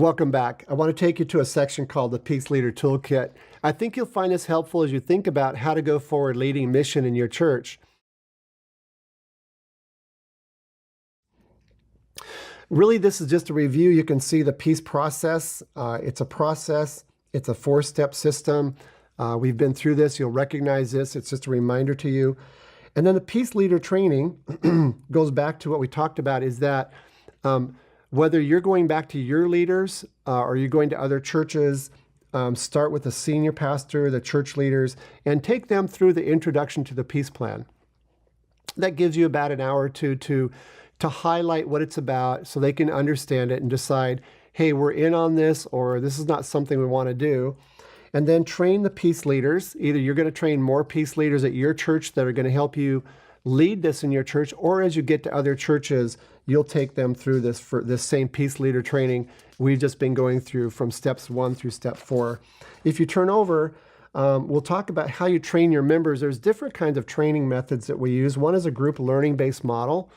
Welcome back. I want to take you to a section called the Peace Leader Toolkit. I think you'll find this helpful as you think about how to go forward leading mission in your church. Really, this is just a review. You can see the peace process. It's a process. It's a 4-step system. We've been through this. You'll recognize this. It's just a reminder to you. And then the Peace Leader training goes back to what we talked about, is that whether you're going back to your leaders or you're going to other churches, start with the senior pastor, the church leaders, and take them through the introduction to the peace plan. That gives you about an hour or two to highlight what it's about so they can understand it and decide, hey, we're in on this, or this is not something we want to do. And then train the peace leaders. Either you're going to train more peace leaders at your church that are going to help you lead this in your church, or as you get to other churches, you'll take them through this for this same peace leader training we've just been going through from steps 1 through step 4. If you turn over, we'll talk about how you train your members. There's different kinds of training methods that we use. One is a group learning-based model,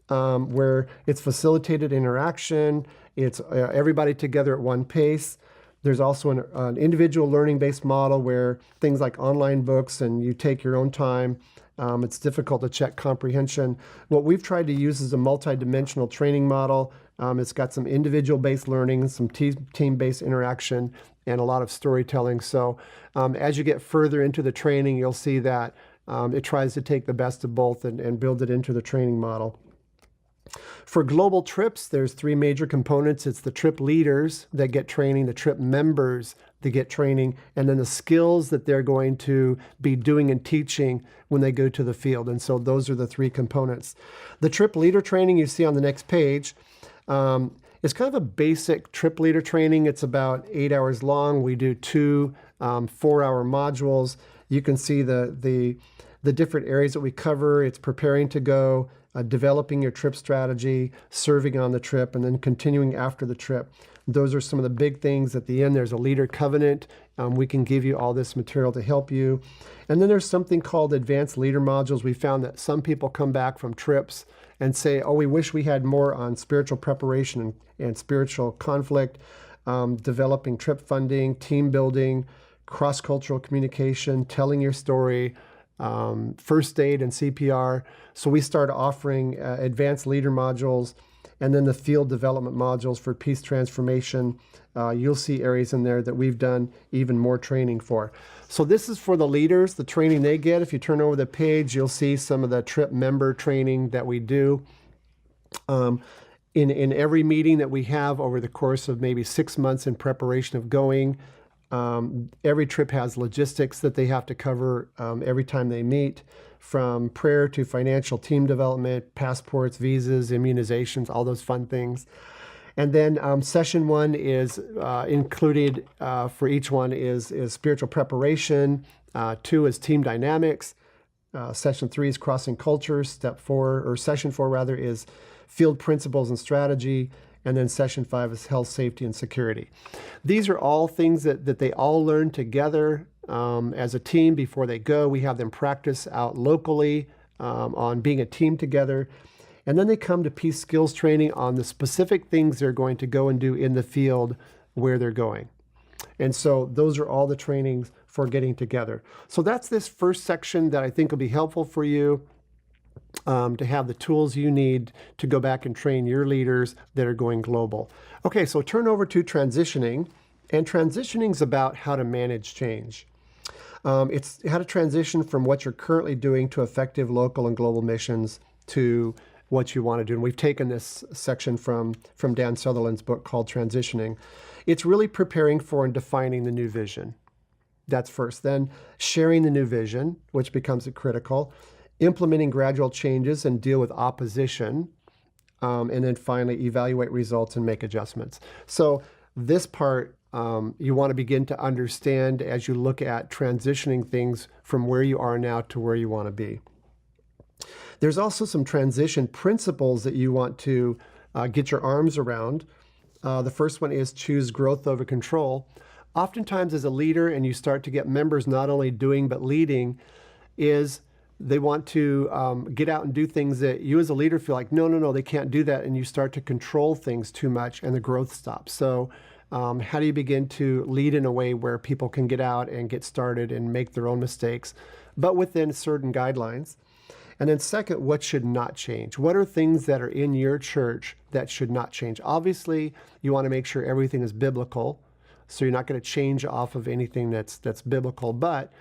where it's facilitated interaction. It's everybody together at one pace. There's also an individual learning-based model where things like online books and you take your own time. It's difficult to check comprehension. What we've tried to use is a multidimensional training model. It's got some individual-based learning, some team-based interaction, and a lot of storytelling. So as you get further into the training, you'll see that it tries to take the best of both and build it into the training model. For global trips, there's 3 major components. It's the trip leaders that get training, the trip members that get training, and then the skills that they're going to be doing and teaching when they go to the field. And so those are the 3 components. The trip leader training you see on the next page is kind of a basic trip leader training. It's about 8 hours long. We do 2 4-hour modules. You can see the different areas that we cover. It's preparing to go, developing your trip strategy, serving on the trip, and then continuing after the trip. Those are some of the big things. At the end, there's a leader covenant. We can give you all this material to help you. And then there's something called advanced leader modules. We found that some people come back from trips and say, oh, we wish we had more on spiritual preparation and spiritual conflict, developing trip funding, team building, cross-cultural communication, telling your story, first aid and CPR. So we start offering advanced leader modules, and then the field development modules for peace transformation. You'll see areas in there that we've done even more training for. So this is for the leaders, the training they get. If you turn over the page, you'll see some of the trip member training that we do. In every meeting that we have over the course of maybe 6 months in preparation of going, every trip has logistics that they have to cover every time they meet, from prayer to financial team development, passports, visas, immunizations, all those fun things. And then session 1 is included for each one is spiritual preparation. 2 is team dynamics. Session 3 is crossing cultures. Session 4 rather is field principles and strategy. And then session 5 is health, safety, and security. These are all things that they all learn together as a team before they go. We have them practice out locally on being a team together. And then they come to peace skills training on the specific things they're going to go and do in the field where they're going. And so those are all the trainings for getting together. So that's this first section that I think will be helpful for you. To have the tools you need to go back and train your leaders that are going global. Okay, so turn over to transitioning. And transitioning is about how to manage change. It's how to transition from what you're currently doing to effective local and global missions to what you want to do. And we've taken this section from Dan Sutherland's book called Transitioning. It's really preparing for and defining the new vision. That's first. Then sharing the new vision, which becomes critical. Implementing gradual changes and deal with opposition, and then finally evaluate results and make adjustments. So this part you want to begin to understand as you look at transitioning things from where you are now to where you want to be. There's also some transition principles that you want to get your arms around. The first one is choose growth over control. Oftentimes as a leader, and you start to get members not only doing but leading, is they want to get out and do things that you as a leader feel like, no, they can't do that. And you start to control things too much and the growth stops. So How do you begin to lead in a way where people can get out and get started and make their own mistakes, but within certain guidelines? And then second, what should not change? What are things that are in your church that should not change? Obviously, you want to make sure everything is biblical, so you're not going to change off of anything that's biblical, but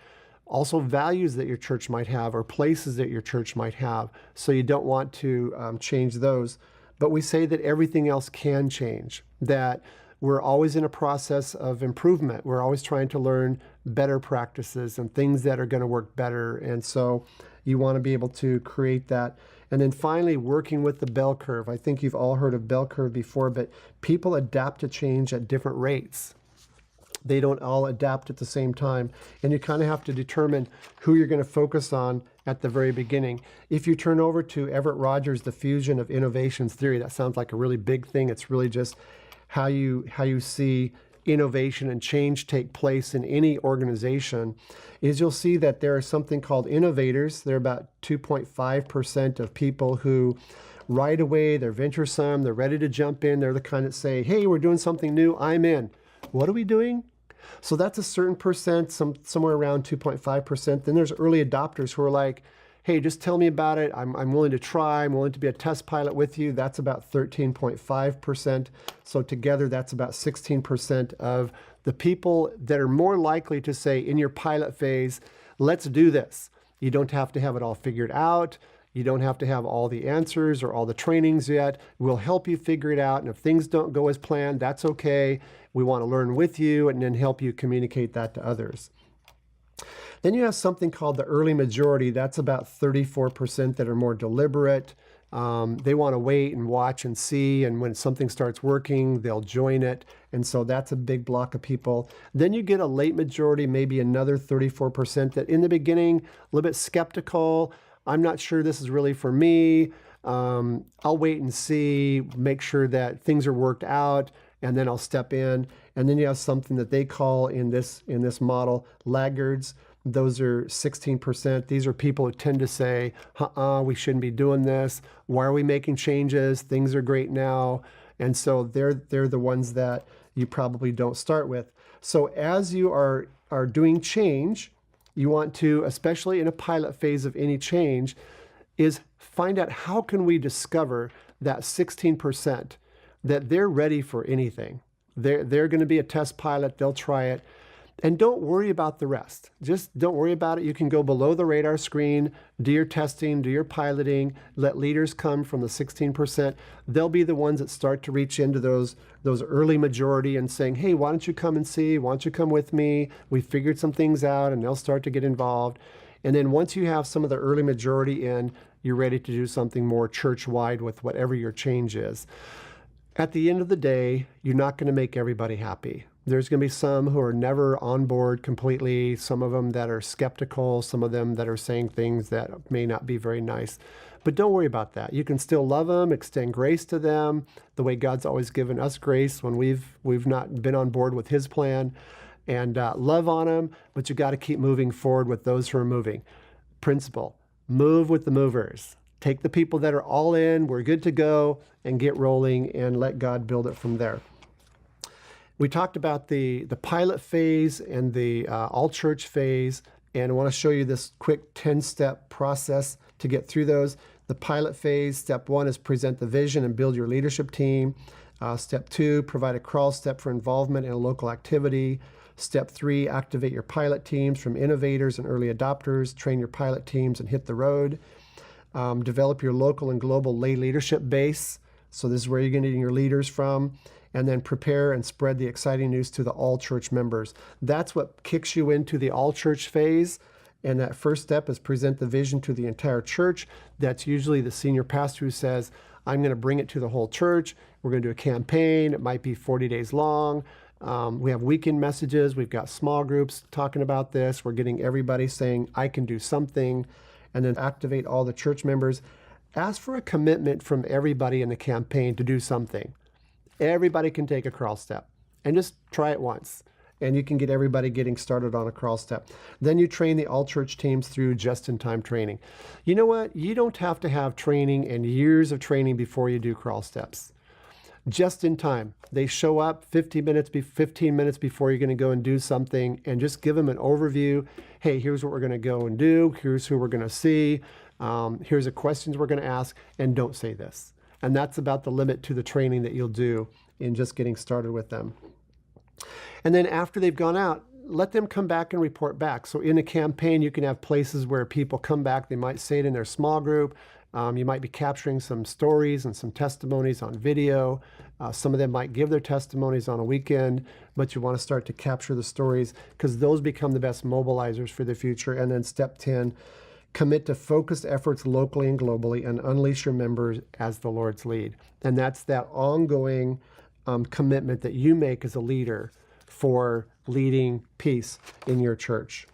also values that your church might have or places that your church might have, so you don't want to change those. But we say that everything else can change, that we're always in a process of improvement. We're always trying to learn better practices and things that are going to work better. And so you want to be able to create that. And then finally, working with the bell curve. I think you've all heard of bell curve before, but people adapt to change at different rates. They don't all adapt at the same time. And you kind of have to determine who you're going to focus on at the very beginning. If you turn over to Everett Rogers' The Fusion of Innovations Theory, that sounds like a really big thing. It's really just how you see innovation and change take place in any organization, is you'll see that there are something called innovators. They're about 2.5% of people who right away, they're venturesome, they're ready to jump in. They're the kind that say, hey, we're doing something new, I'm in. What are we doing? So that's a certain percent, somewhere around 2.5%. Then there's early adopters who are like, hey, just tell me about it. I'm willing to try. I'm willing to be a test pilot with you. That's about 13.5%. So together, that's about 16% of the people that are more likely to say in your pilot phase, let's do this. You don't have to have it all figured out. You don't have to have all the answers or all the trainings yet. We'll help you figure it out. And if things don't go as planned, that's okay. We want to learn with you and then help you communicate that to others. Then you have something called the early majority. That's about 34% that are more deliberate. They want to wait and watch and see, and when something starts working, they'll join it. And so that's a big block of people. Then you get a late majority, maybe another 34% that in the beginning, a little bit skeptical. I'm not sure this is really for me. I'll wait and see, make sure that things are worked out, and then I'll step in. And then you have something that they call in this model, laggards. Those are 16%. These are people who tend to say, we shouldn't be doing this. Why are we making changes? Things are great now. And so they're the ones that you probably don't start with. So as you are doing change, you want to, especially in a pilot phase of any change, is find out how can we discover that 16% that they're ready for anything. They're going to be a test pilot. They'll try it. And don't worry about the rest. Just don't worry about it. You can go below the radar screen, do your testing, do your piloting, let leaders come from the 16%. They'll be the ones that start to reach into those early majority and saying, hey, why don't you come and see? Why don't you come with me? We figured some things out, and they'll start to get involved. And then once you have some of the early majority in, you're ready to do something more church-wide with whatever your change is. At the end of the day, you're not going to make everybody happy. There's going to be some who are never on board completely, some of them that are skeptical, some of them that are saying things that may not be very nice. But don't worry about that. You can still love them, extend grace to them, the way God's always given us grace when we've not been on board with His plan, and love on them, but you got to keep moving forward with those who are moving. Principle, move with the movers. Take the people that are all in, we're good to go, and get rolling and let God build it from there. We talked about the pilot phase and the all-church phase, and I want to show you this quick 10-step process to get through those. The pilot phase, step 1 is present the vision and build your leadership team. Step 2, provide a crawl step for involvement in a local activity. Step 3, activate your pilot teams from innovators and early adopters. Train your pilot teams and hit the road. Develop your local and global lay leadership base. So this is where you're getting your leaders from. And then prepare and spread the exciting news to the all-church members. That's what kicks you into the all-church phase. And that first step is present the vision to the entire church. That's usually the senior pastor who says, I'm going to bring it to the whole church. We're going to do a campaign. It might be 40 days long. We have weekend messages. We've got small groups talking about this. We're getting everybody saying, I can do something. And then activate all the church members. Ask for a commitment from everybody in the campaign to do something. Everybody can take a crawl step, and just try it once, and you can get everybody getting started on a crawl step. Then you train the all-church teams through just-in-time training. You know what? You don't have to have training and years of training before you do crawl steps. just in time. They show up 15 minutes before you're going to go and do something, and just give them an overview. Hey, here's what we're going to go and do. Here's who we're going to see. Here's the questions we're going to ask, and don't say this. And that's about the limit to the training that you'll do in just getting started with them. And then after they've gone out, let them come back and report back. So in a campaign, you can have places where people come back. They might say it in their small group. You might be capturing some stories and some testimonies on video. Some of them might give their testimonies on a weekend, but you want to start to capture the stories because those become the best mobilizers for the future. And then step 10, commit to focused efforts locally and globally and unleash your members as the Lord's lead. And that's that ongoing commitment that you make as a leader for leading peace in your church.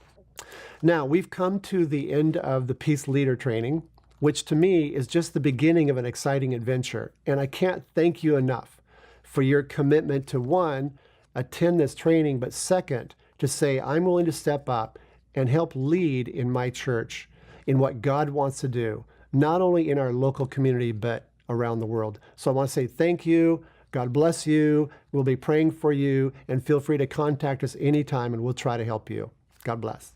Now, we've come to the end of the Peace Leader training, which to me is just the beginning of an exciting adventure. And I can't thank you enough for your commitment to, one, attend this training, but second, to say, I'm willing to step up and help lead in my church in what God wants to do, not only in our local community, but around the world. So I want to say thank you. God bless you. We'll be praying for you, and feel free to contact us anytime, and we'll try to help you. God bless.